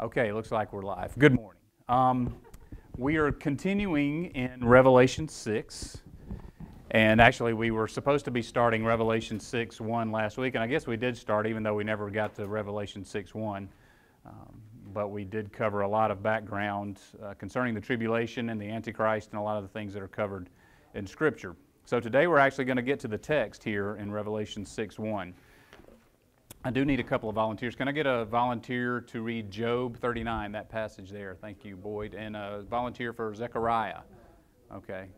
Okay, looks like we're live. Good morning. We are continuing in Revelation 6. And actually, we were supposed to be starting Revelation 6:1 last week. And I guess we did start, even though we never got to Revelation 6:1. But we did cover a lot of background concerning the tribulation and the Antichrist and a lot of the things that are covered in Scripture. So today we're actually going to get to the text here in Revelation 6:1. I do need a couple of volunteers. Can I get a volunteer to read Job 39, that passage there? Thank you, Boyd. And a volunteer for Zechariah. Okay.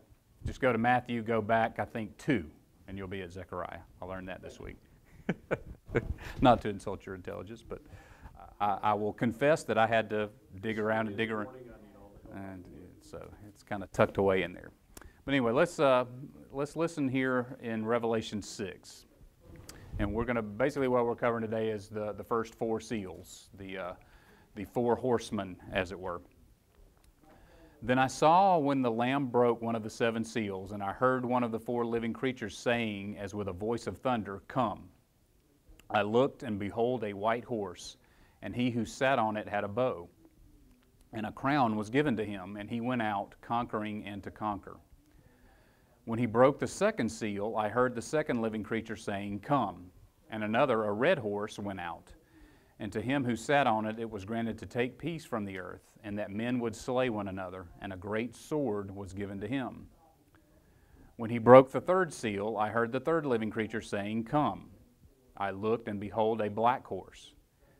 Just go to Matthew, go back, I think, 2, and you'll be at Zechariah. I learned that this week. Not to insult your intelligence, but I will confess that I had to dig around and dig around. And so it's kind of tucked away in there. But anyway, let's listen here in Revelation 6. And we're going to, basically what we're covering today is the first 4 seals, the 4 horsemen, as it were. Then I saw when the Lamb broke one of the 7 seals, and I heard one of the 4 living creatures saying, as with a voice of thunder, "Come." I looked, and behold, a white horse, and he who sat on it had a bow. And a crown was given to him, and he went out, conquering and to conquer. When he broke the 2nd seal, I heard the 2nd living creature saying, "Come." And another, a red horse, went out. And to him who sat on it, it was granted to take peace from the earth, and that men would slay one another, and a great sword was given to him. When he broke the 3rd seal, I heard the 3rd living creature saying, "Come." I looked, and behold, a black horse,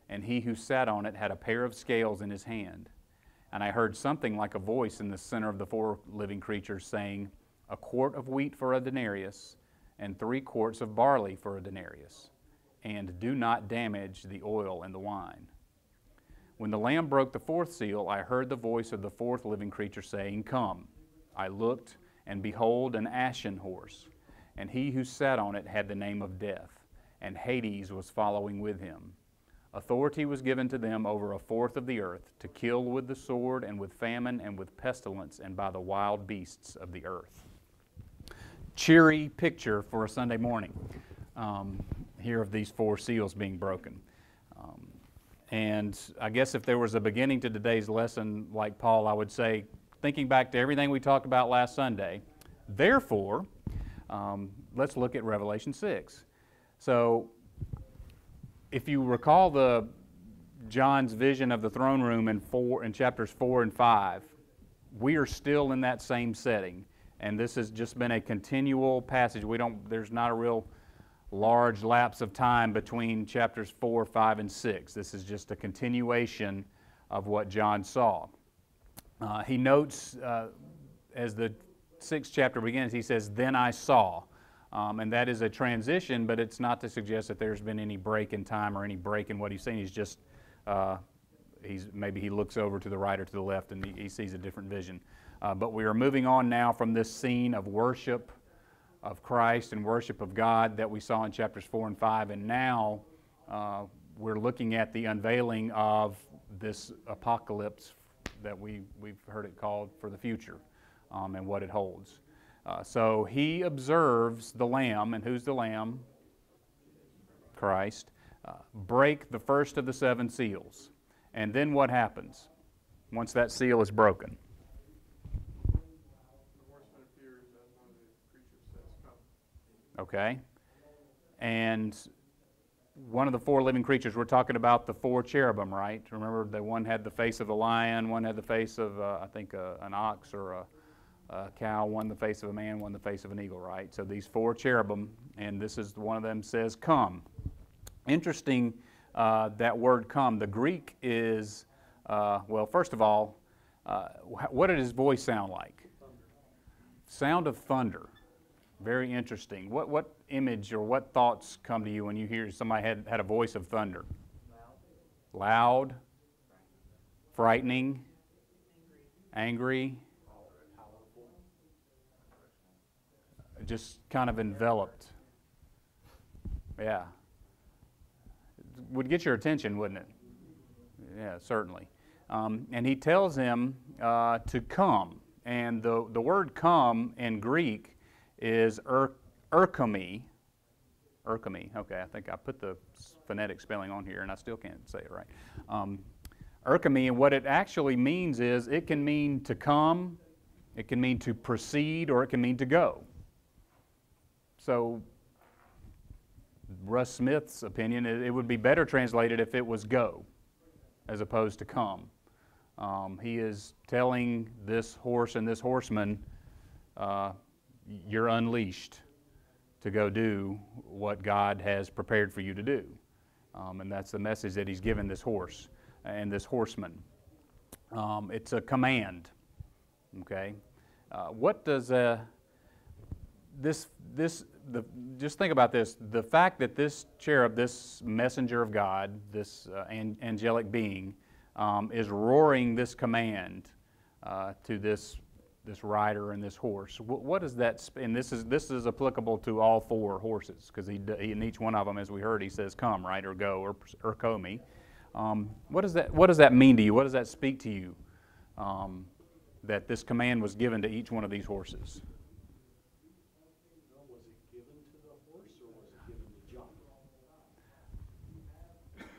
and he who sat on it had a pair of scales in his hand. And I heard something like a voice in the center of the 4 living creatures saying, "A quart of wheat for a denarius, and 3 quarts of barley for a denarius, and do not damage the oil and the wine." When the Lamb broke the 4th seal, I heard the voice of the 4th living creature saying, "Come." I looked, and behold, an ashen horse, and he who sat on it had the name of Death, and Hades was following with him. Authority was given to them over 1/4 of the earth, to kill with the sword, and with famine, and with pestilence, and by the wild beasts of the earth. Cheery picture for a Sunday morning here of these 4 seals being broken. And I guess if there was a beginning to today's lesson, like Paul, I would say, thinking back to everything we talked about last Sunday, therefore, let's look at Revelation 6. So, if you recall John's vision of the throne room in chapters 4 and 5, we are still in that same setting. And this has just been a continual passage. There's not a real large lapse of time between chapters 4, 5, and 6. This is just a continuation of what John saw. He notes, as the 6th chapter begins, he says, "Then I saw." And that is a transition, but it's not to suggest that there's been any break in time or any break in what he's saying. He's just, maybe he looks over to the right or to the left and he sees a different vision. But we are moving on now from this scene of worship of Christ and worship of God that we saw in chapters 4 and 5, and now we're looking at the unveiling of this apocalypse that we've heard it called for the future, and what it holds. So he observes the Lamb, and who's the Lamb? Christ. Break the first of the 7 seals. And then what happens once that seal is broken? Okay. And one of the 4 living creatures, we're talking about the 4 cherubim, right? Remember, the one had the face of a lion, one had the face of, I think, an ox or a cow, one the face of a man, one the face of an eagle, right? So these 4 cherubim, and this is one of them says, "Come." Interesting, that word "come." The Greek is, well, first of all, what did his voice sound like? Thunder. Sound of thunder. Very interesting. What image or what thoughts come to you when you hear somebody had a voice of thunder? Loud. Frightening. Angry. Just kind of enveloped. Yeah. Would get your attention, wouldn't it? Yeah, certainly. And he tells him to come. And the word "come" in Greek is erchomai. Okay, I think I put the phonetic spelling on here, and I still can't say it right. Erchome, and what it actually means is it can mean to come, it can mean to proceed, or it can mean to go. So, Russ Smith's opinion, it would be better translated if it was go, as opposed to come. He is telling this horse and this horseman, you're unleashed to go do what God has prepared for you to do. And that's the message that he's given this horse and this horseman. It's a command. Okay? What does just think about this. The fact that this cherub, this messenger of God, this angelic being, is roaring this command to this rider and this horse. What is that? And this is applicable to all four horses, because he in each one of them, as we heard, he says come, right, or go, or come. What does that mean to you? What does that speak to you? That this command was given to each one of these horses. Was it given to the horse, or was it given to John?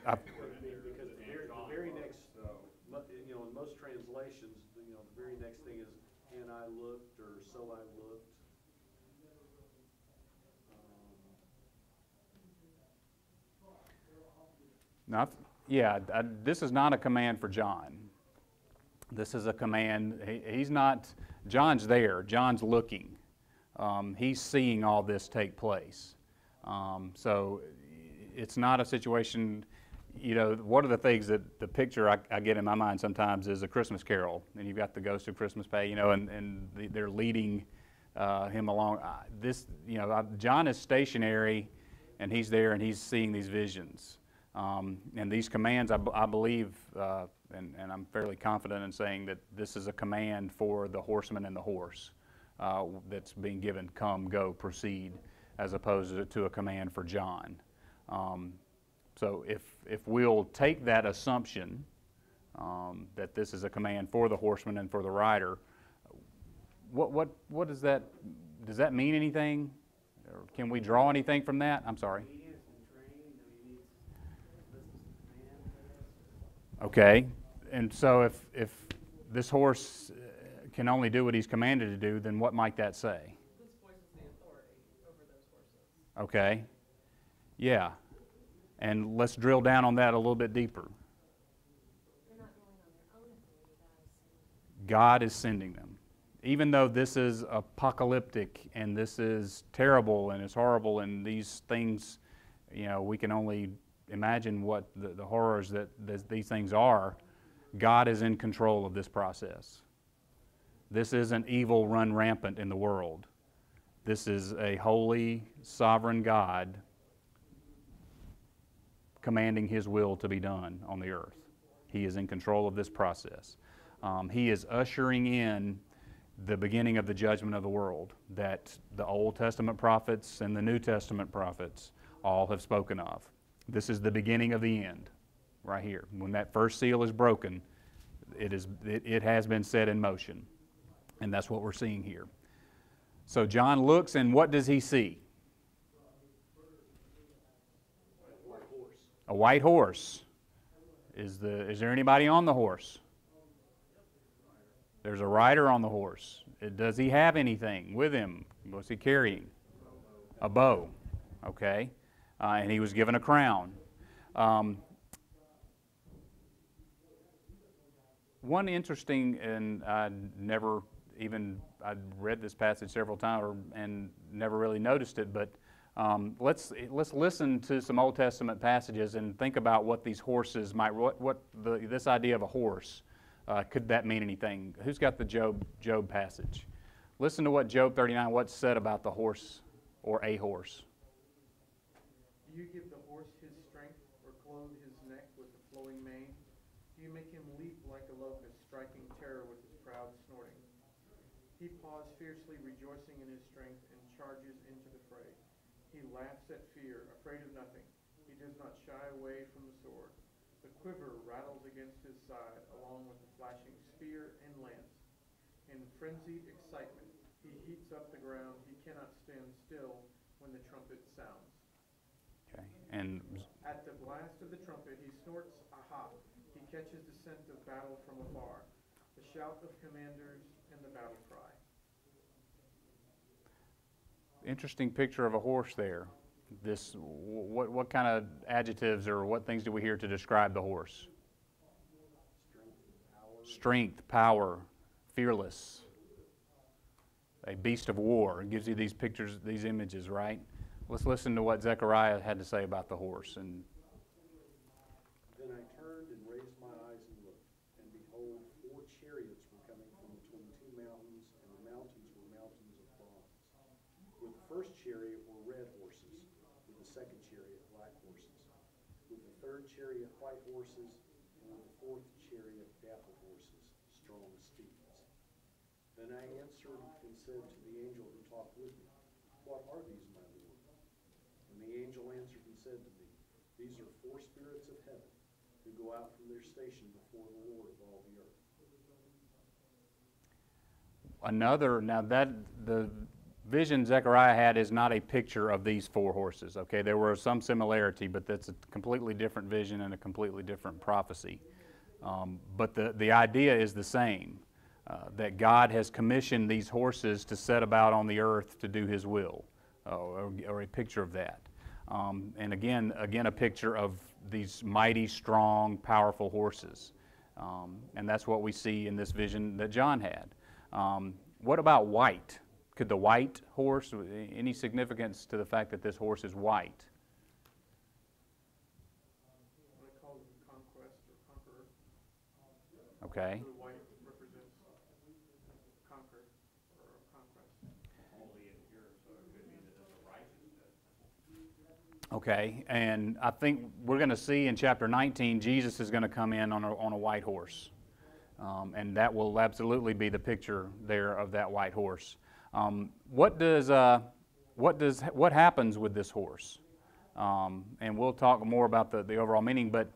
Because the very next, in most translations, the very next thing is, and I looked, or so I looked. This is not a command for John. This is a command. He's not. John's there. John's looking. He's seeing all this take place. So it's not a situation. One of the things that the picture I get in my mind sometimes is a Christmas Carol, and you've got the Ghost of Christmas Pay, and they're leading him along. John is stationary, and he's there, and he's seeing these visions. And these commands, I believe, and I'm fairly confident in saying that this is a command for the horseman and the horse that's being given, come, go, proceed, as opposed to a command for John. So if we'll take that assumption that this is a command for the horseman and for the rider, what does that mean anything? Or can we draw anything from that? I'm sorry. Okay, and so if this horse can only do what he's commanded to do, then what might that say? This voice is the authority over those horses. Okay, yeah, and let's drill down on that a little bit deeper. They're not going on their own authority. God is sending them. Even though this is apocalyptic and this is terrible and it's horrible and these things, we can only imagine what the horrors that these things are. God is in control of this process. This isn't evil run rampant in the world. This is a holy, sovereign God commanding His will to be done on the earth. He is in control of this process. He is ushering in the beginning of the judgment of the world that the Old Testament prophets and the New Testament prophets all have spoken of. This is the beginning of the end, right here. When that first seal is broken, it has been set in motion. And that's what we're seeing here. So John looks, and what does he see? A white horse. Is there anybody on the horse? There's a rider on the horse. Does he have anything with him? What's he carrying? A bow. Okay. And he was given a crown. One interesting, and I'd read this passage several times and never really noticed it, but let's listen to some Old Testament passages and think about what these horses might, this idea of a horse, could that mean anything? Who's got the Job passage? Listen to what Job 39, what's said about the horse or a horse. Do you give the horse his strength, or clothe his neck with the flowing mane? Do you make him leap like a locust, striking terror with his proud snorting? He paws fiercely, rejoicing in his strength, and charges into the fray. He laughs at fear, afraid of nothing. He does not shy away from the sword. The quiver rattles against his side, along with the flashing spear and lance. In frenzied excitement, he heats up the ground. He cannot stand still when the trumpet sounds. Okay. And at the blast of the trumpet, he snorts, aha. He catches the scent of battle from afar, the shout of commanders and the battle cry. Interesting picture of a horse there. What kind of adjectives or what things do we hear to describe the horse? Strength, power, fearless. A beast of war. It gives you these pictures, these images, right? Let's listen to what Zechariah had to say about the horse. And then I turned and raised my eyes and looked, and behold, 4 chariots were coming from between 2 mountains, and the mountains were mountains of bronze. With the first chariot were red horses, with the second chariot black horses, with the third chariot white horses, and with the fourth chariot dappled horses, strong steeds. Then I answered and said to the angel who talked with me, What are these, my Lord? And the angel answered and said to me, These are 4 spirits of heaven, who go out from their station before the Lord of all the earth. the vision Zechariah had is not a picture of these 4 horses, okay? There were some similarity, but that's a completely different vision and a completely different prophecy. But the idea is the same. That God has commissioned these horses to set about on the earth to do His will, or a picture of that. And again, a picture of these mighty, strong, powerful horses. And that's what we see in this vision that John had. What about white? Could the white horse, any significance to the fact that this horse is white? What I call it conquest or conqueror. Okay. The white represents conquer or conquest. Okay, and I think we're going to see in chapter 19, Jesus is going to come in on a white horse. And that will absolutely be the picture there of that white horse. What happens with this horse? And we'll talk more about the overall meaning, but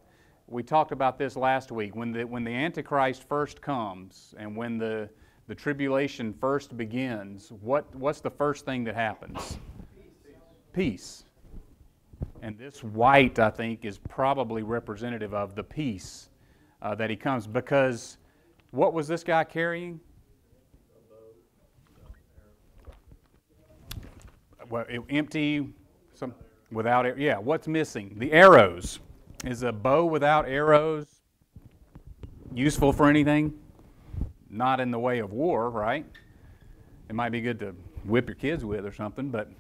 we talked about this last week. When the Antichrist first comes and when the tribulation first begins, what's the first thing that happens? Peace. And this white, I think, is probably representative of the peace that he comes. Because what was this guy carrying? Well, empty, without, yeah, what's missing? The arrows. Is a bow without arrows useful for anything? Not in the way of war, right? It might be good to whip your kids with or something, but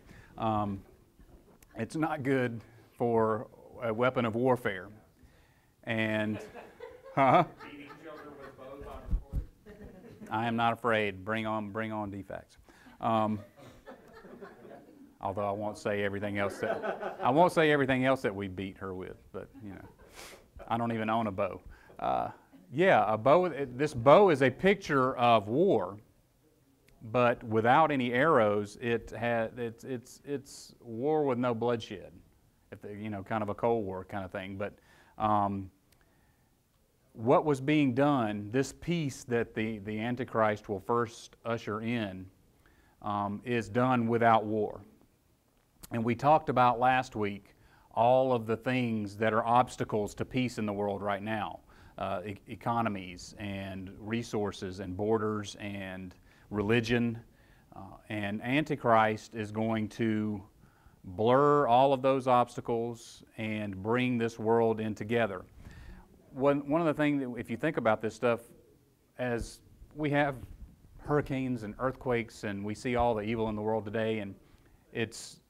it's not good for a weapon of warfare. And, I am not afraid. Bring on defects. Although I won't say everything else that we beat her with, but you know, I don't even own a bow. Yeah, a bow. This bow is a picture of war, but without any arrows, it's war with no bloodshed. Kind of a Cold War kind of thing. But what was being done, this peace that the Antichrist will first usher in, is done without war. And we talked about last week all of the things that are obstacles to peace in the world right now. Economies and resources and borders and religion. And Antichrist is going to blur all of those obstacles and bring this world in together. One of the things, that if you think about this stuff, as we have hurricanes and earthquakes and we see all the evil in the world today, and it's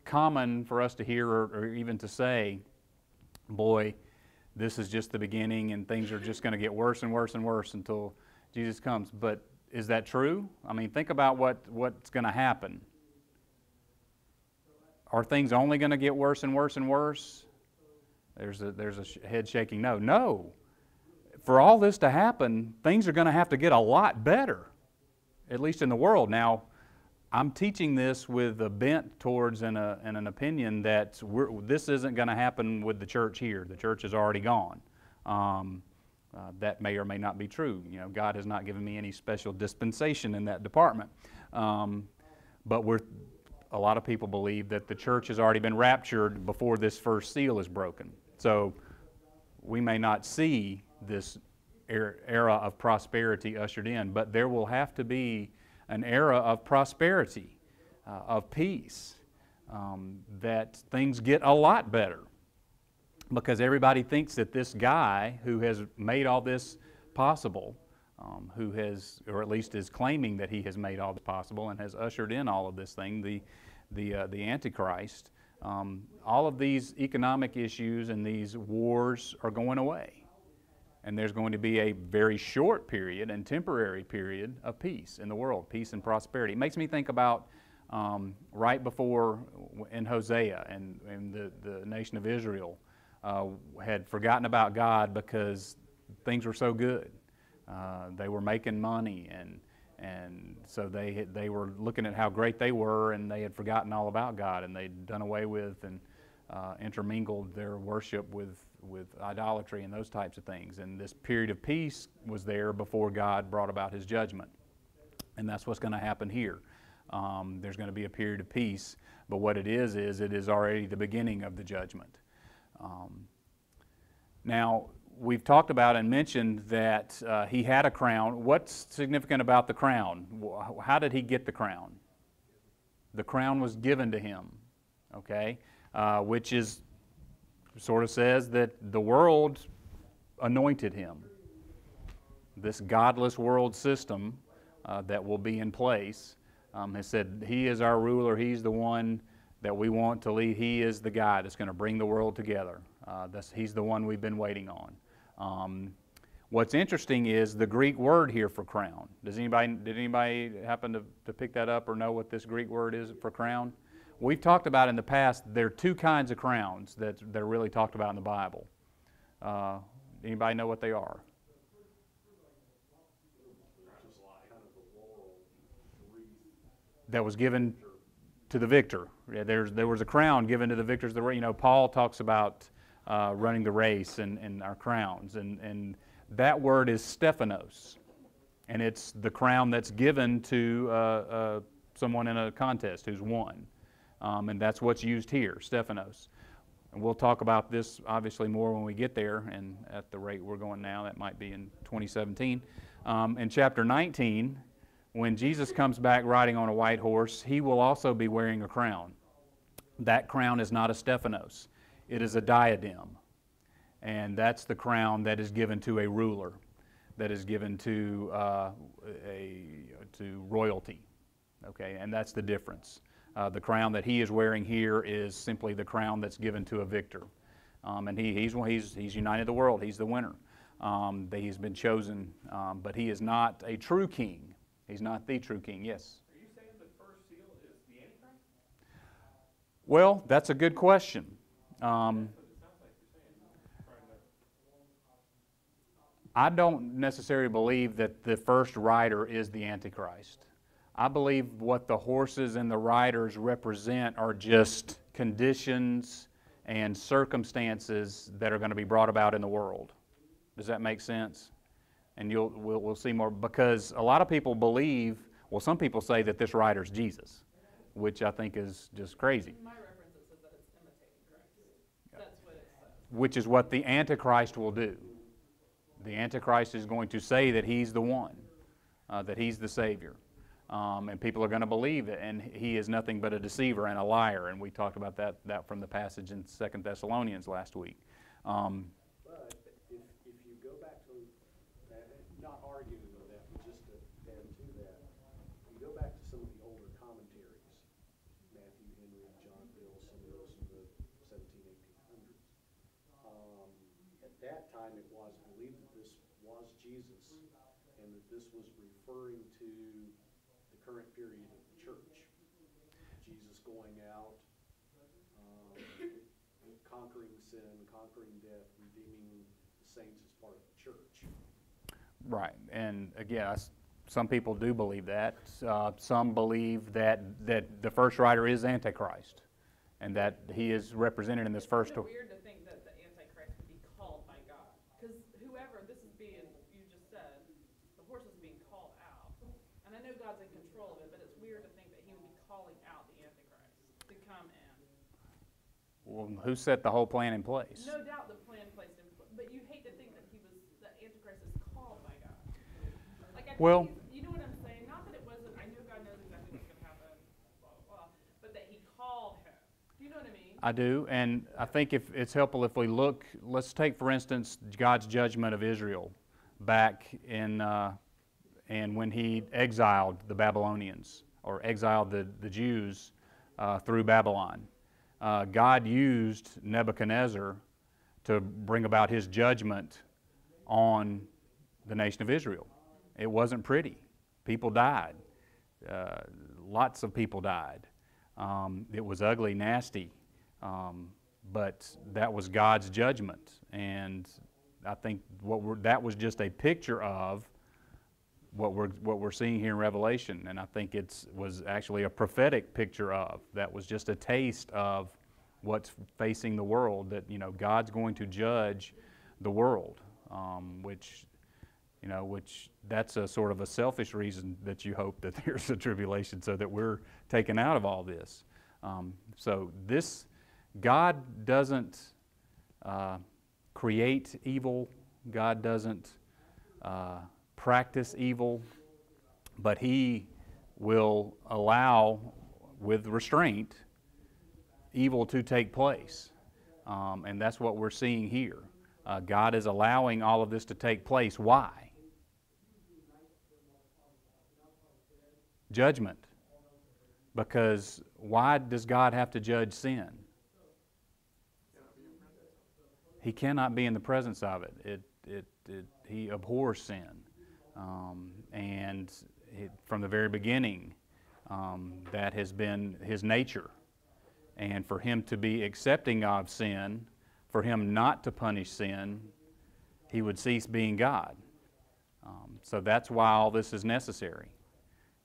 common for us to hear or even to say, boy, this is just the beginning and things are just going to get worse and worse and worse until Jesus comes. But is that true? I mean, think about what's going to happen. Are things only going to get worse and worse and worse? There's a head shaking no. No. For all this to happen, things are going to have to get a lot better, at least in the world. Now, I'm teaching this with a bent towards and an opinion that this isn't going to happen with the church here. The church is already gone. That may or may not be true. God has not given me any special dispensation in that department. But a lot of people believe that the church has already been raptured before this first seal is broken. So we may not see this era of prosperity ushered in, but there will have to be an era of prosperity, of peace, that things get a lot better. Because everybody thinks that this guy who has made all this possible, who has, or at least is claiming that he has made all this possible and has ushered in all of this thing, the Antichrist, all of these economic issues and these wars are going away. And there's going to be a very short period and temporary period of peace in the world, peace and prosperity. It makes me think about right before in Hosea and the nation of Israel had forgotten about God because things were so good. They were making money, and so they were looking at how great they were, and they had forgotten all about God, and they'd done away with and intermingled their worship with idolatry and those types of things. And this period of peace was there before God brought about His judgment. And that's what's going to happen here. There's going to be a period of peace, but what it is it is already the beginning of the judgment. Now, we've talked about and mentioned that he had a crown. What's significant about the crown? How did he get the crown? The crown was given to him, okay? Which is sort of says that the world anointed him. This godless world system that will be in place has said, he is our ruler, he's the one that we want to lead, he is the guy that's going to bring the world together. He's the one we've been waiting on. What's interesting is the Greek word here for crown. Did anybody happen to pick that up or know what this Greek word is for crown? We've talked about in the past, there are two kinds of crowns that are really talked about in the Bible. Anybody know what they are? That was given to the victor. There was a crown given to the victors. Paul talks about running the race and our crowns, and that word is Stephanos, and it's the crown that's given to someone in a contest who's won. And that's what's used here, Stephanos. And we'll talk about this obviously more when we get there, and at the rate we're going now, that might be in 2017. In chapter 19, when Jesus comes back riding on a white horse, he will also be wearing a crown. That crown is not a Stephanos. It is a diadem. And that's the crown that is given to a ruler, that is given to royalty. Okay, and that's the difference. The crown that he is wearing here is simply the crown that's given to a victor. And he's united the world. He's the winner. He's been chosen, but he is not a true king. He's not the true king. Yes? Are you saying the first seal is the Antichrist? Well, that's a good question. I don't necessarily believe that the first rider is the Antichrist. I believe what the horses and the riders represent are just conditions and circumstances that are going to be brought about in the world. Does that make sense? And we'll see more, because a lot of people believe, well, some people say that this rider's Jesus, which I think is just crazy. My reference, it says that it's imitating Christ. That's what it says. Which is what the Antichrist will do. The Antichrist is going to say that he's the one, that he's the Savior. And people are going to believe it, and he is nothing but a deceiver and a liar. And we talked about that from the passage in 2 Thessalonians last week. But if you go back to, not arguing with that, but just to add to that, you go back to some of the older commentaries, Matthew Henry, John Bill, some of those from the 1700s, 1800s. At that time, it was believed that this was Jesus, and that this was referring to the current period of the church. Jesus going out, conquering sin, conquering death, redeeming the saints as part of the church. Right, and again, some people do believe that. Some believe that the first rider is Antichrist, and that he is represented in this first. Isn't it weird to think that the Antichrist could be called by God? Because whoever, this is being, you just said, the horse is being called out. And I know God's in control of it, but it's weird to think that he would be calling out the Antichrist to come in. Well, who set the whole plan in place? No doubt the plan placed in, but you Well, you know what I'm saying? Not that it wasn't, I know God knows exactly what's going to happen, blah, blah, blah, but that he called him. Do you know what I mean? I do, and I think if it's helpful if we look, let's take, for instance, God's judgment of Israel back in, and when he exiled the Babylonians, or exiled the Jews through Babylon. God used Nebuchadnezzar to bring about his judgment on the nation of Israel. It wasn't pretty. People died. Lots of people died. It was ugly, nasty, but that was God's judgment. And I think that was just a picture of what we're seeing here in Revelation, and I think it was actually a prophetic picture of. That was just a taste of what's facing the world. That God's going to judge the world, which that's a sort of a selfish reason that you hope that there's a tribulation, so that we're taken out of all this. So this God doesn't create evil. God doesn't practice evil, but he will allow, with restraint, evil to take place. And that's what we're seeing here. God is allowing all of this to take place. Why? Judgment. Because why does God have to judge sin? He cannot be in the presence of it. He abhors sin. And from the very beginning, that has been his nature. And for him to be accepting of sin, for him not to punish sin, he would cease being God. So that's why all this is necessary.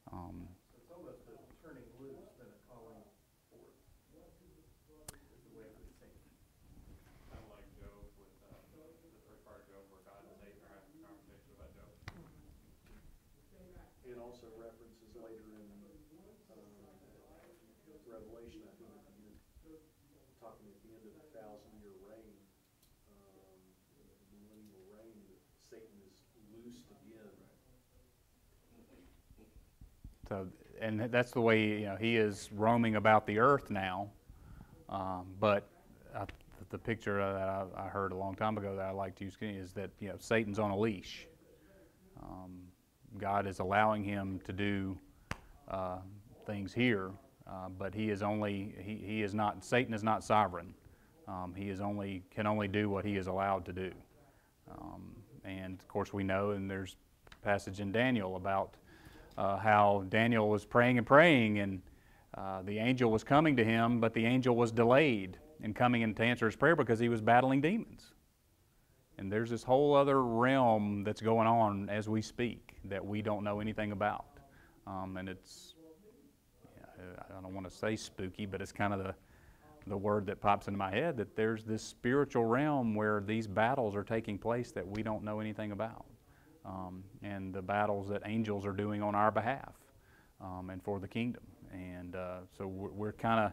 It's almost a turning loose than a calling forth, is the way I would think. Kind of like Job with the first part of Job where God and Satan are having a conversation about Job. And also references later in Revelation, I think, talking at the end of the 1,000-year reign, the millennial reign, that Satan is loosed again. So, and that's the way he is roaming about the earth now. But the picture that I heard a long time ago that I like to use is that Satan's on a leash. God is allowing him to do things here, but he is not. Satan is not sovereign. He can only do what he is allowed to do. And of course we know, and there's a passage in Daniel about how Daniel was praying and praying, and the angel was coming to him, but the angel was delayed in coming in to answer his prayer because he was battling demons. And there's this whole other realm that's going on as we speak that we don't know anything about. And it's, I don't want to say spooky, but it's kind of the word that pops into my head, that there's this spiritual realm where these battles are taking place that we don't know anything about. And the battles that angels are doing on our behalf and for the kingdom. And so we're kind of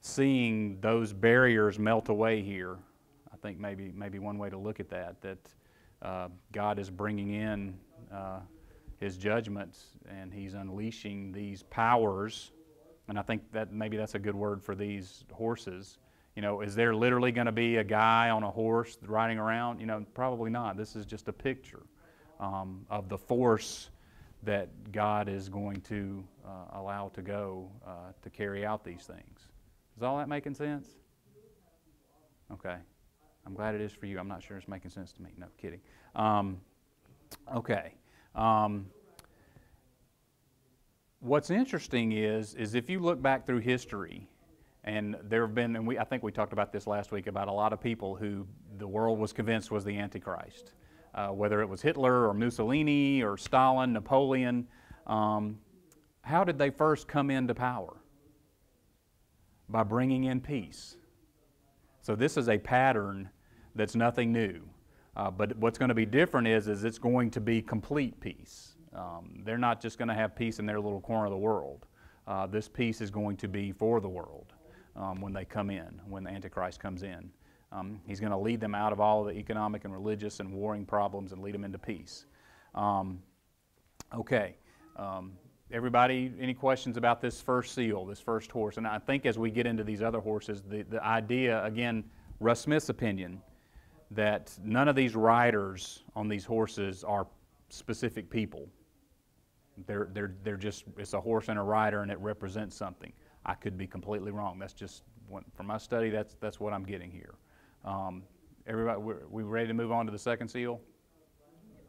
seeing those barriers melt away here. I think maybe one way to look at that God is bringing in his judgments, and he's unleashing these powers. And I think that maybe that's a good word for these horses. Is there literally going to be a guy on a horse riding around? Probably not. This is just a picture of the force that God is going to allow to go to carry out these things. Is all that making sense? Okay. I'm glad it is for you. I'm not sure it's making sense to me. No, kidding. Okay. What's interesting is if you look back through history, and there have been, and I think we talked about this last week, about a lot of people who the world was convinced was the Antichrist. Whether it was Hitler or Mussolini or Stalin, Napoleon, how did they first come into power? By bringing in peace. So this is a pattern that's nothing new. But what's going to be different is it's going to be complete peace. They're not just going to have peace in their little corner of the world. This peace is going to be for the world when they come in, when the Antichrist comes in. He's going to lead them out of all of the economic and religious and warring problems and lead them into peace. Okay. Everybody, any questions about this first seal, this first horse? And I think as we get into these other horses, the idea, again, Russ Smith's opinion, that none of these riders on these horses are specific people. They're just, it's a horse and a rider, and it represents something. I could be completely wrong. That's just, from my study, that's what I'm getting here. Everybody, we ready to move on to the second seal?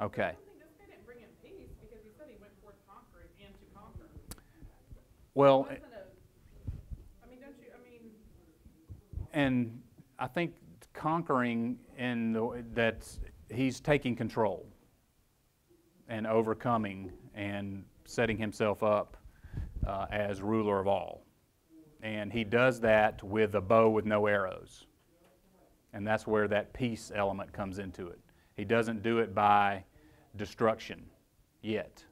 Okay. I think this guy didn't bring him peace because he said he went forth conquering and to conquer. Well, Wasn't a, I mean, don't you, I mean, and I think conquering that he's taking control and overcoming and setting himself up as ruler of all. And he does that with a bow with no arrows. And that's where that peace element comes into it. He doesn't do it by destruction yet,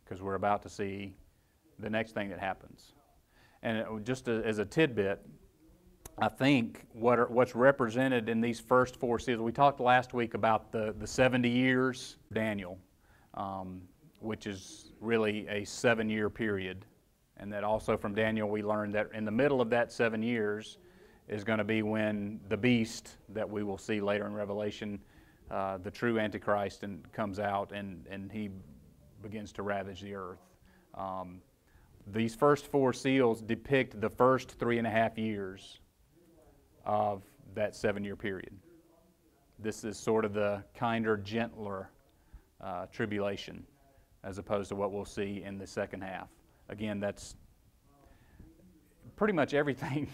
because we're about to see the next thing that happens. And just as a tidbit, I think what's represented in these first four seals, we talked last week about the 70 years, Daniel, which is really a 7-year period. And that also from Daniel we learned that in the middle of that 7 years is going to be when the beast that we will see later in Revelation, the true Antichrist, comes out and he begins to ravage the earth. These first four seals depict the first 3.5 years of that 7-year period. This is sort of the kinder, gentler tribulation as opposed to what we'll see in the second half. Again, that's pretty much everything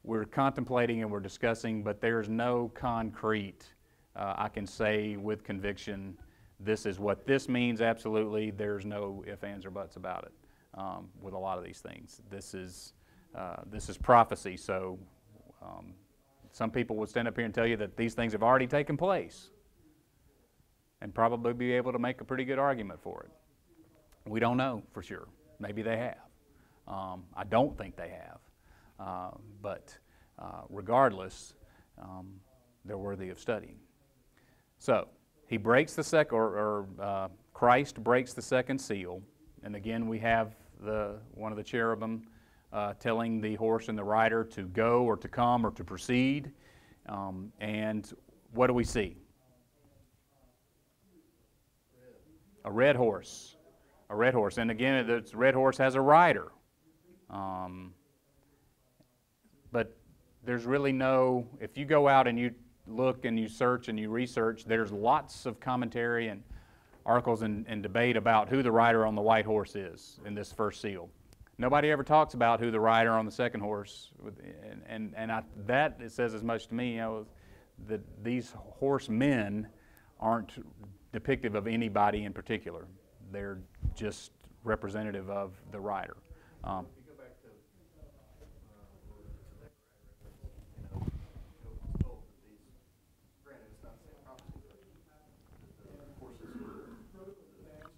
we're contemplating and we're discussing, but there's no concrete, I can say with conviction, this is what this means absolutely. There's no ifs, ands, or buts about it with a lot of these things. This is prophecy, so some people would stand up here and tell you that these things have already taken place and probably be able to make a pretty good argument for it. We don't know for sure. Maybe they have. I don't think they have. But regardless, they're worthy of studying. So, he breaks the Christ breaks the second seal. And again, we have one of the cherubim telling the horse and the rider to go or to come or to proceed. And what do we see? A red horse. A red horse. And again, the red horse has a rider. But there's really no, if you go out and you look and you search and you research, there's lots of commentary and articles and debate about who the rider on the white horse is in this first seal. Nobody ever talks about who the rider on the second horse, that it says as much to me, that these horsemen aren't depictive of anybody in particular. They're just representative of the rider. If you go back to it's told that these, granted it's not the same prophecy, but the horses are the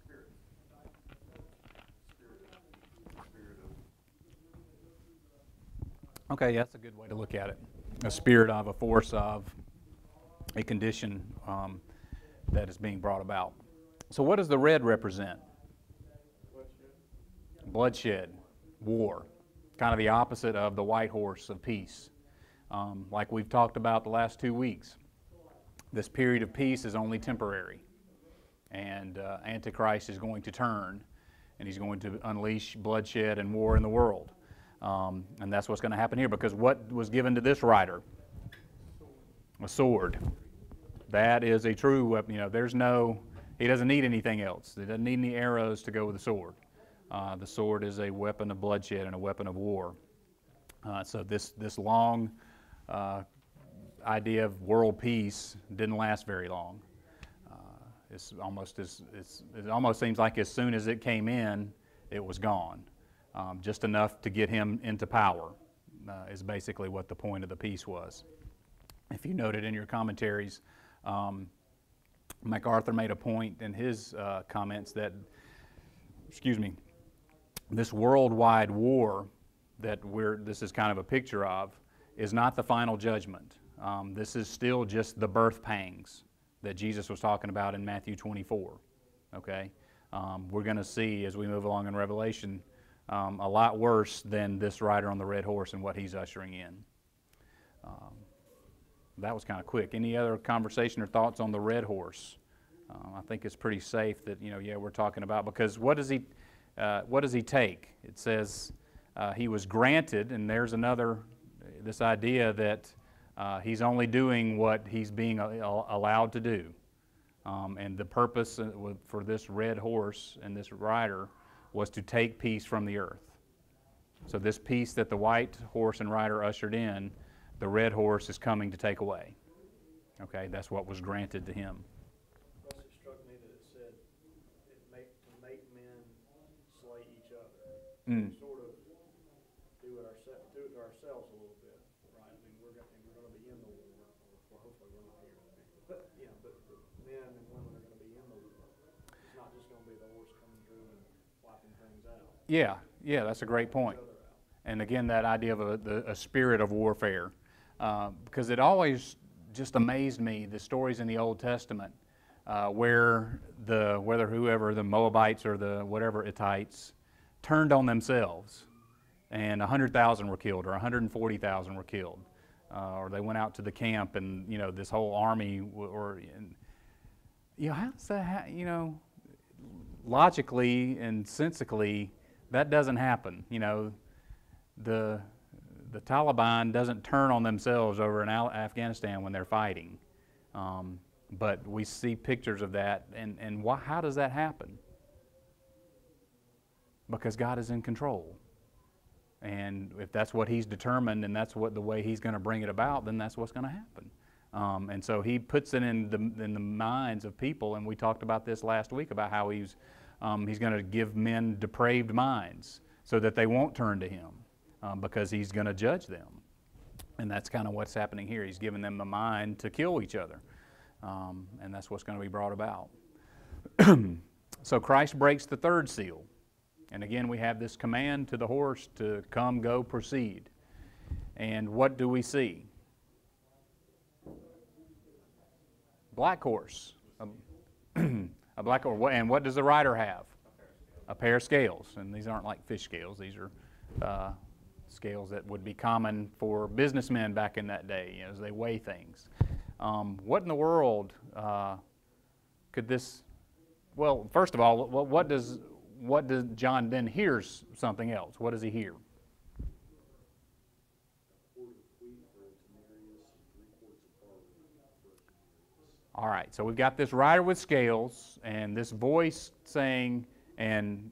spirit of. Okay, that's a good way to look at it. A spirit of, a force of, a condition that is being brought about. So what does the red represent? Bloodshed, war, kind of the opposite of the white horse of peace. Like we've talked about the last 2 weeks, this period of peace is only temporary, and Antichrist is going to turn, and he's going to unleash bloodshed and war in the world. And that's what's going to happen here, because what was given to this rider? A sword. That is a true weapon. He doesn't need anything else. He doesn't need any arrows to go with the sword. The sword is a weapon of bloodshed and a weapon of war. So this long idea of world peace didn't last very long. It almost seems like as soon as it came in, it was gone. Just enough to get him into power is basically what the point of the peace was. If you noted in your commentaries, MacArthur made a point in his comments that, this worldwide war that this is kind of a picture of is not the final judgment. This is still just the birth pangs. that Jesus was talking about in Matthew 24. Okay? We're going to see as we move along in Revelation a lot worse than this rider on the red horse and what he's ushering in. That was kind of quick. Any other conversation or thoughts on the red horse? I think it's pretty safe that, we're talking about, because what does he take? It says he was granted, and there's this idea that he's only doing what he's being allowed to do. And the purpose for this red horse and this rider was to take peace from the earth. So this peace that the white horse and rider ushered in, the red horse is coming to take away. Okay, that's what was granted to him. Plus, it struck me that it said to make men slay each other. Sort of do it to ourselves a little bit, right? I mean, we're going to be in the war, or hopefully we're not here. But men and women are going to be in the war. It's not just going to be the horse coming through and wiping things out. Yeah, that's a great point. And again, that idea of a spirit of warfare. Because it always just amazed me, the stories in the Old Testament, whether whoever, the Moabites or the whatever Hittites, turned on themselves, and 100,000 were killed, or 140,000 were killed, or they went out to the camp, and this whole army, how does that logically and sensically, that doesn't happen. The Taliban doesn't turn on themselves over in Afghanistan when they're fighting. But we see pictures of that, and how does that happen? Because God is in control. And if that's what He's determined, and that's the way He's going to bring it about, then that's what's going to happen. And so He puts it in the minds of people, and we talked about this last week about how He's going to give men depraved minds so that they won't turn to Him. Because He's going to judge them. And that's kind of what's happening here. He's given them the mind to kill each other. And that's what's going to be brought about. So Christ breaks the third seal. And again, we have this command to the horse to come, go, proceed. And what do we see? Black horse. A black horse. And what does the rider have? A pair of scales. And these aren't like fish scales. These are scales that would be common for businessmen back in that day, as they weigh things. What in the world could this? Well, first of all, what does John then hears something else? What does he hear? All right, so we've got this rider with scales and this voice saying, and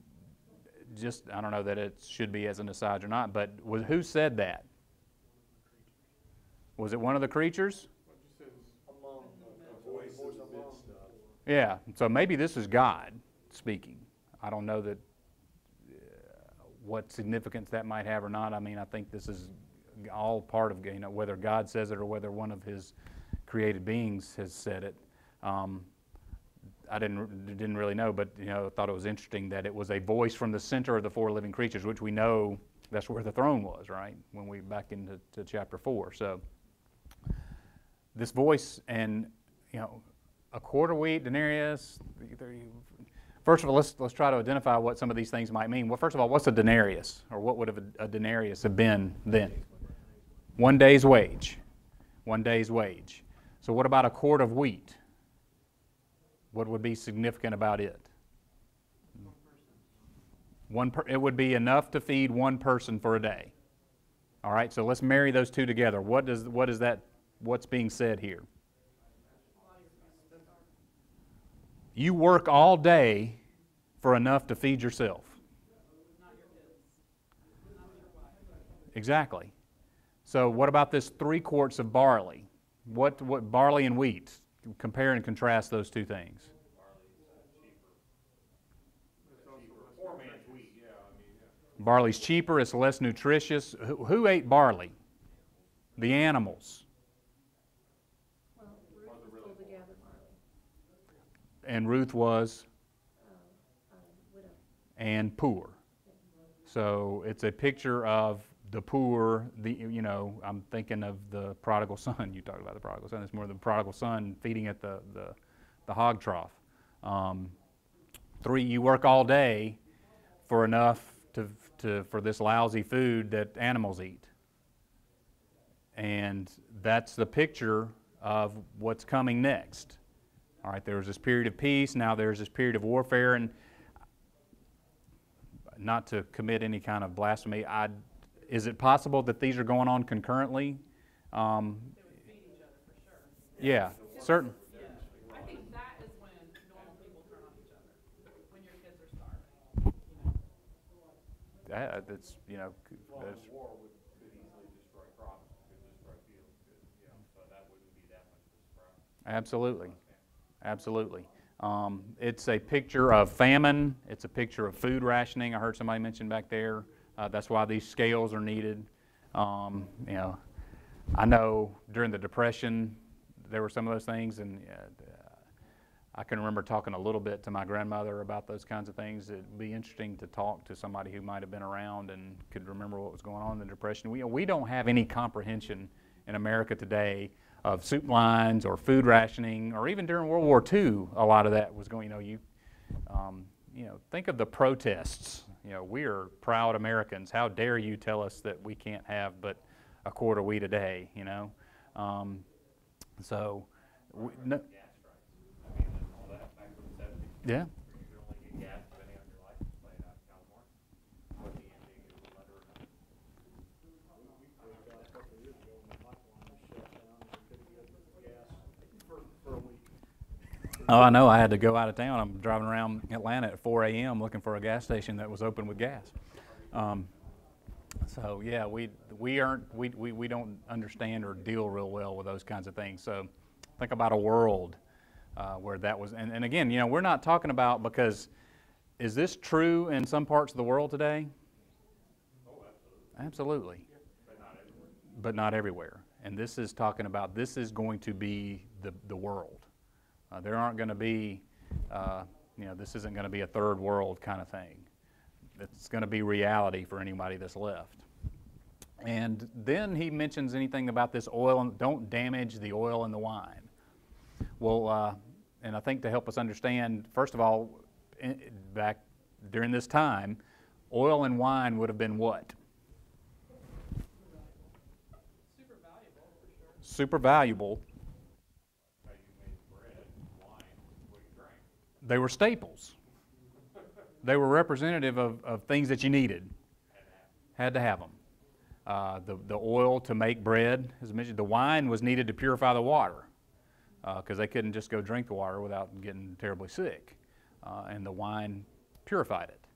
just, I don't know that it should be as an aside or not, but who said that? Was it one of the creatures? Yeah, so maybe this is God speaking. I don't know that what significance that might have or not. I mean, I think this is all part of, whether God says it or whether one of His created beings has said it. I didn't really know, but I thought it was interesting that it was a voice from the center of the four living creatures, which we know that's where the throne was, right? When we back into chapter 4. So this voice, and a quart of wheat, denarius. First of all, let's try to identify what some of these things might mean. Well, first of all, what's a denarius, or what would a denarius have been then? 1 day's wage. 1 day's wage. So what about a quart of wheat? What would be significant about it? It would be enough to feed one person for a day. All right, so let's marry those two together. What's being said here? You work all day for enough to feed yourself. Not your kids. Not your wife. Exactly. So what about this 3 quarts of barley? What barley and wheat? Compare and contrast those two things. Barley's cheaper, it's less nutritious. Who ate barley? The animals. Well, Ruth was told to gather barley. And Ruth was? Widow. And poor. So it's a picture of the poor, I'm thinking of the prodigal son. You talked about the prodigal son. It's more the prodigal son feeding at the hog trough. 3, you work all day for enough for this lousy food that animals eat. And that's the picture of what's coming next. All right, there was this period of peace, now there's this period of warfare, and not to commit any kind of blasphemy, is it possible that these are going on concurrently? They would feed each other for sure. Yeah, certain. Yeah. I think that is when normal people turn on each other, when your kids are starving. That's, Well, that's, the war could easily destroy crops, could destroy fields, so that wouldn't be that much of a surprise. absolutely. Absolutely. It's a picture of famine. It's a picture of food rationing. I heard somebody mention back there. That's why these scales are needed. I know during the Depression there were some of those things, and I can remember talking a little bit to my grandmother about those kinds of things. It'd be interesting to talk to somebody who might have been around and could remember what was going on in the Depression. We don't have any comprehension in America today of soup lines or food rationing, or even during World War II, a lot of that was going. Think of the protests. We are proud Americans. How dare you tell us that we can't have but a quart of wheat a day? So, no, Gas strikes. I mean, and all that back in the 70s. yeah. You could only get gas depending on your license plate out in California. What the ending is letter or not. We got a couple of years ago when the pipeline was shut down, and we couldn't get gas for a week. Oh, I know. I had to go out of town. I'm driving around Atlanta at 4 a.m. looking for a gas station that was open with gas. So yeah, we don't understand or deal real well with those kinds of things. So think about a world where that was, and again, we're not talking about, because is this true in some parts of the world today? Oh, absolutely. Absolutely. But not everywhere. But not everywhere. And this is talking about, this is going to be the world. There aren't going to be, this isn't going to be a third world kind of thing. It's going to be reality for anybody that's left. And then he mentions anything about this oil, and don't damage the oil and the wine. Well, and I think to help us understand, first of all, back during this time, oil and wine would have been what? Super valuable, for sure. Super valuable. How you made bread, wine, what you drank. They were staples. They were representative of things that you needed. Had to have them. The oil to make bread, as I mentioned. The wine was needed to purify the water, because they couldn't just go drink the water without getting terribly sick. And the wine purified it.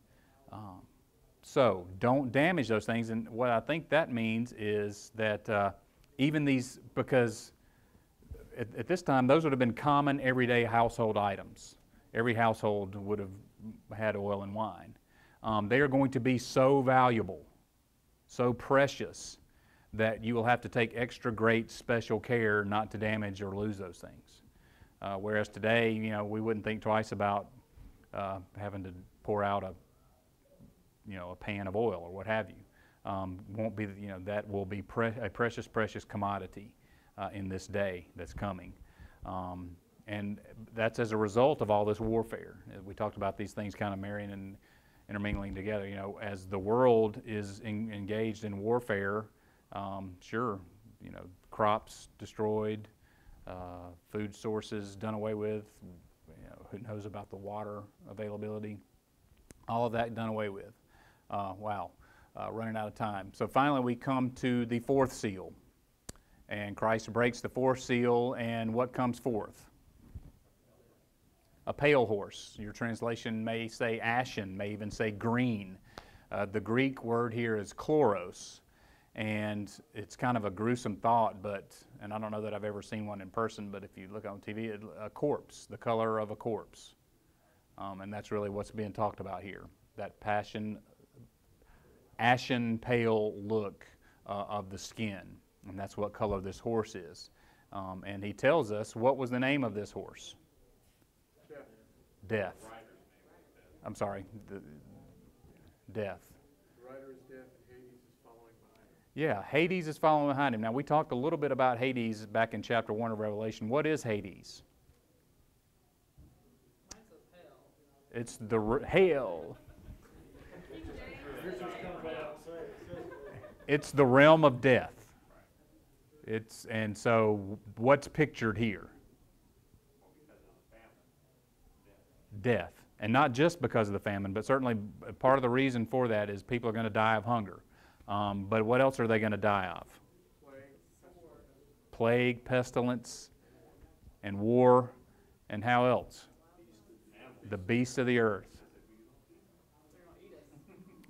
So don't damage those things. And what I think that means is that even these, because at this time, those would have been common everyday household items. Every household would have had oil and wine. They are going to be so valuable, so precious, that you will have to take extra great special care not to damage or lose those things. Whereas today, we wouldn't think twice about having to pour out a pan of oil or what have you. Won't be, that will be a precious, precious commodity in this day that's coming. And that's as a result of all this warfare. We talked about these things kind of marrying and intermingling together. As the world is engaged in warfare, sure, crops destroyed, food sources done away with, who knows about the water availability, all of that done away with. Wow, running out of time. So finally we come to the fourth seal. And Christ breaks the fourth seal, and what comes forth? A pale horse. Your translation may say ashen, may even say green. The Greek word here is chloros, and it's kind of a gruesome thought, and I don't know that I've ever seen one in person, but if you look on TV, a corpse, the color of a corpse. And that's really what's being talked about here, that ashen pale look of the skin, and that's what color this horse is. And he tells us, what was the name of this horse? Death. I'm sorry, death. The rider is death, and Hades is following Yeah, Hades is following behind him. Now, we talked a little bit about Hades back in chapter 1 of Revelation. What is Hades? Mine says hell. It's the hell. It's the realm of death. And so what's pictured here? Death. And not just because of the famine, but certainly part of the reason for that is people are going to die of hunger. But what else are they going to die of? Plague, pestilence, and war, and how else? The beasts of the earth.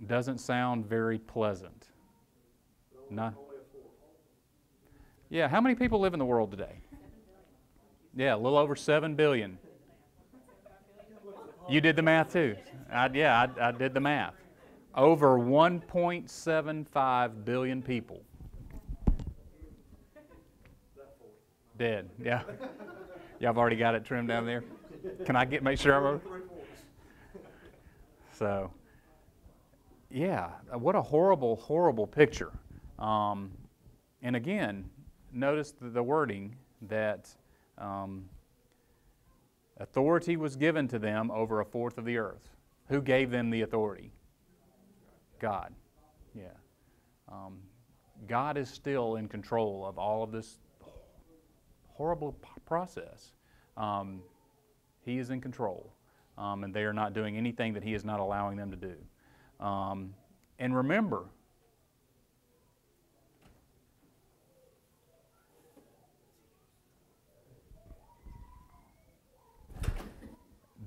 Doesn't sound very pleasant. Not. Yeah, how many people live in the world today? Yeah, a little over 7 billion. You did the math too. I did the math. Over 1.75 billion people. Dead. Yeah. Y'all have already got it trimmed down there. Can I make sure I'm over? So, yeah, what a horrible, horrible picture. And again, notice the wording that authority was given to them over a fourth of the earth. Who gave them the authority? God. Yeah. God is still in control of all of this horrible process. He is in control, and they are not doing anything that He is not allowing them to do. And remember,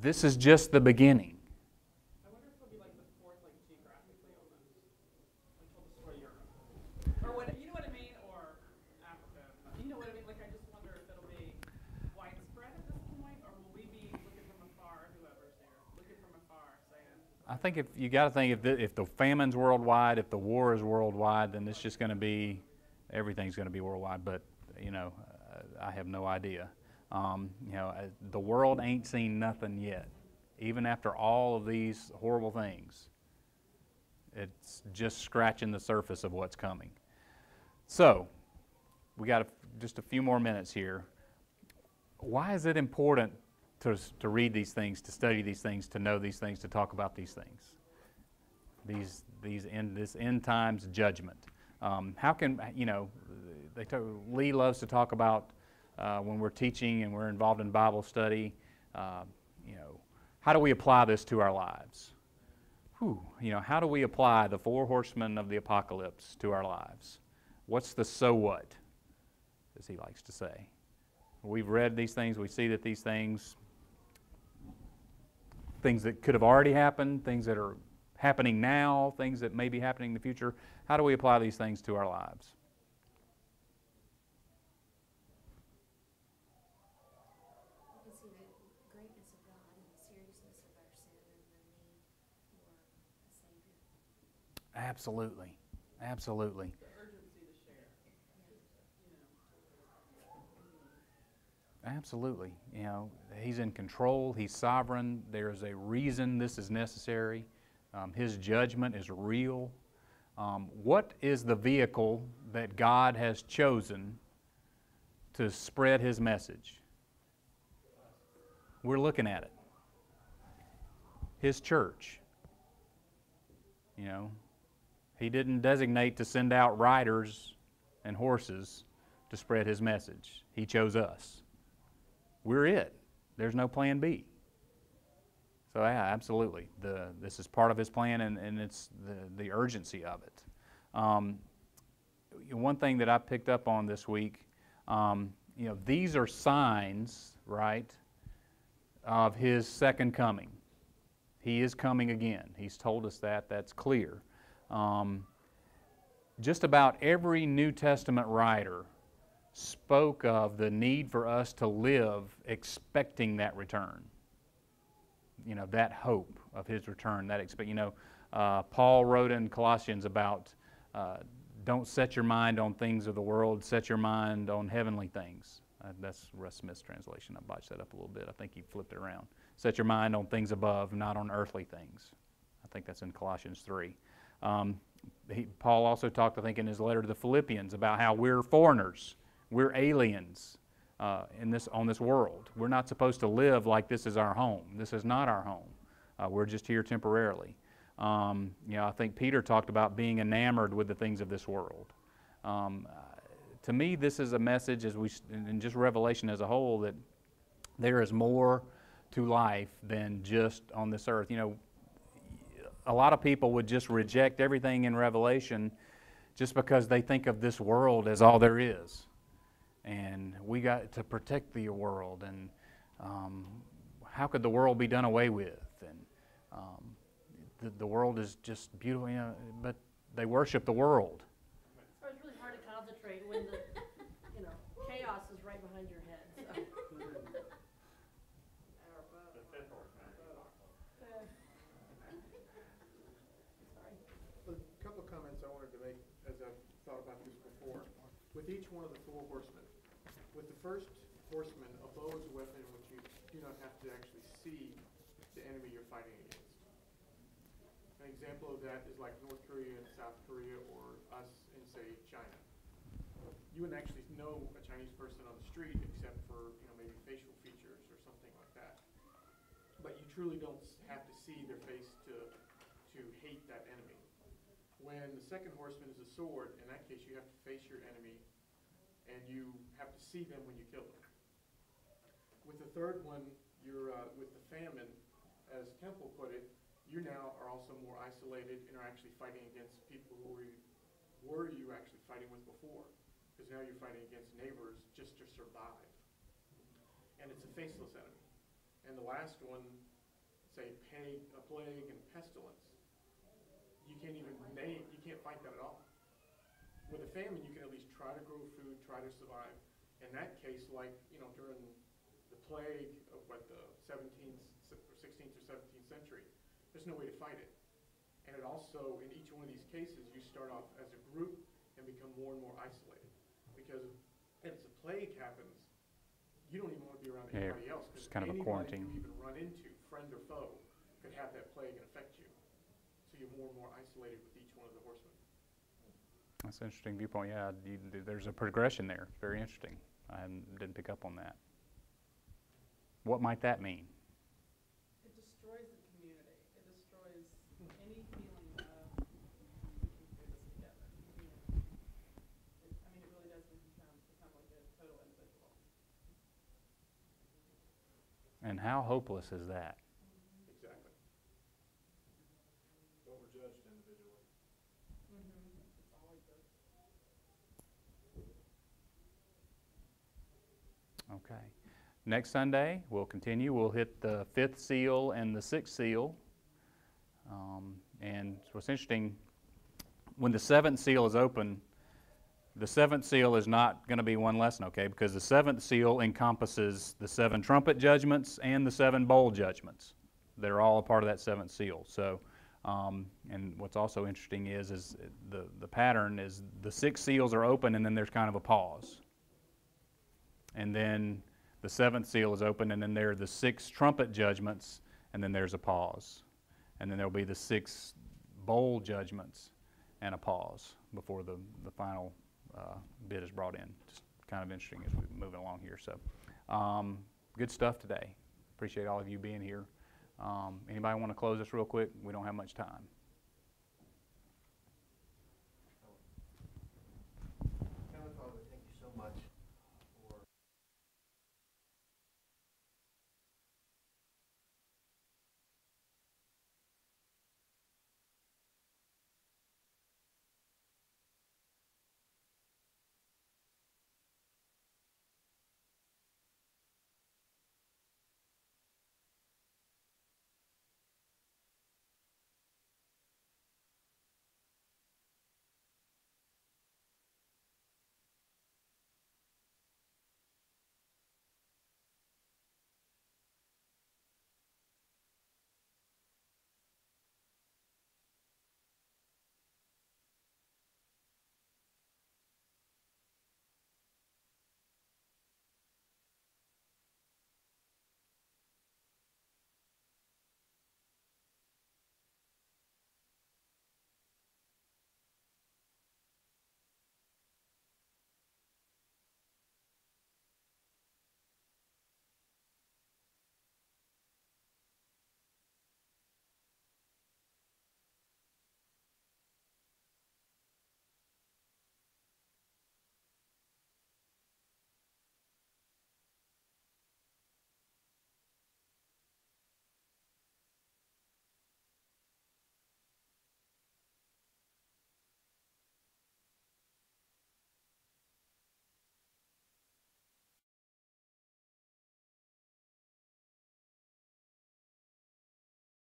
this is just the beginning. I wonder if it'll be like the fourth, like geographically almost, until the story Europe, or what? You know what I mean? Or Africa. You know what I mean? Like I just wonder if it'll be widespread at this point, or will we be looking from afar, whoever's there, looking from afar, saying? I think if you got to think if the famine's worldwide, if the war is worldwide, then it's just going to be everything's going to be worldwide. But I have no idea. The world ain't seen nothing yet. Even after all of these horrible things, it's just scratching the surface of what's coming. So, we got just a few more minutes here. Why is it important to read these things, to study these things, to know these things, to talk about these things? This end times judgment. How can Lee loves to talk about when we're teaching and we're involved in Bible study. How do we apply this to our lives? How do we apply the 4 horsemen of the apocalypse to our lives? What's the so what, as he likes to say? We've read these things. We see that these things that could have already happened, things that are happening now, things that may be happening in the future. How do we apply these things to our lives? We can see the greatness of God and the seriousness of our sin and the need for a Savior. Absolutely. Absolutely. The urgency to share. Absolutely. He's in control. He's sovereign. There's a reason this is necessary. His judgment is real. What is the vehicle that God has chosen to spread His message? We're looking at it. His church. He didn't designate to send out riders and horses to spread His message. He chose us. We're it. There's no plan B. So yeah, absolutely. This is part of His plan, and it's the urgency of it. One thing that I picked up on this week, these are signs, right, of His second coming. He is coming again. He's told us that. That's clear. Just about every New Testament writer spoke of the need for us to live expecting that return. That hope of His return. Paul wrote in Colossians about don't set your mind on things of the world, set your mind on heavenly things. That's Russ Smith's translation. I botched that up a little bit. I think he flipped it around. Set your mind on things above, not on earthly things. I think that's in Colossians 3. Paul also talked, I think, in his letter to the Philippians about how we're foreigners, we're aliens on this world. We're not supposed to live like this is our home. This is not our home. We're just here temporarily. I think Peter talked about being enamored with the things of this world. To me, this is a message, in just Revelation as a whole, that there is more to life than just on this earth. A lot of people would just reject everything in Revelation just because they think of this world as all there is. And we got to protect the world, and how could the world be done away with? And the world is just beautiful, but they worship the world. So it's really hard to concentrate when the, chaos is right behind your head. So. The fifth horseman. Sorry. A couple of comments I wanted to make as I've thought about this before. With each one of the four horsemen, with the first horseman, a bow is a weapon in which you do not have to actually see the enemy you're fighting against. An example of that is like North Korea and South Korea, or us in, say, China. You wouldn't actually know a Chinese person on the street except for, maybe facial features or something like that. But you truly don't have to see their face to hate that enemy. When the second horseman is a sword, in that case you have to face your enemy and you have to see them when you kill them. With the third one, you're with the famine, as Temple put it, you now are also more isolated and are actually fighting against people who were you actually fighting with before. Because now you're fighting against neighbors just to survive. And it's a faceless enemy. And the last one, say a plague and pestilence, you can't fight that at all. With a famine, you can at least try to grow food, try to survive. In that case, like, during the plague of the 17th, or 16th or 17th century, there's no way to fight it. And it also, in each one of these cases, you start off as a group and become more and more isolated. Because as a plague happens, you don't even want to be around anybody else. It's kind of a anybody quarantine. you even run into, friend or foe, could have that plague and affect you. So you're more and more isolated with each one of the horsemen. That's an interesting viewpoint. Yeah, there's a progression there. It's very interesting. I didn't pick up on that. What might that mean? It destroys the community. It destroys any feeling of we can do this together. It really does become like a total individual. And how hopeless is that? Exactly. But we're judged individually. It's always this. Okay. Next Sunday, we'll continue. We'll hit the fifth seal and the sixth seal. And what's interesting, when the seventh seal is open, the seventh seal is not going to be one lesson, okay? Because the seventh seal encompasses the 7 trumpet judgments and the 7 bowl judgments. They're all a part of that seventh seal. So, and what's also interesting is the pattern is the 6 seals are open and then there's kind of a pause. And then the 7th seal is open and then there are the 6 trumpet judgments and then there's a pause. And then there'll be the 6 bowl judgments and a pause before the final bit is brought in. Just kind of interesting as we're moving along here. So, good stuff today. Appreciate all of you being here. Anybody want to close this real quick? We don't have much time.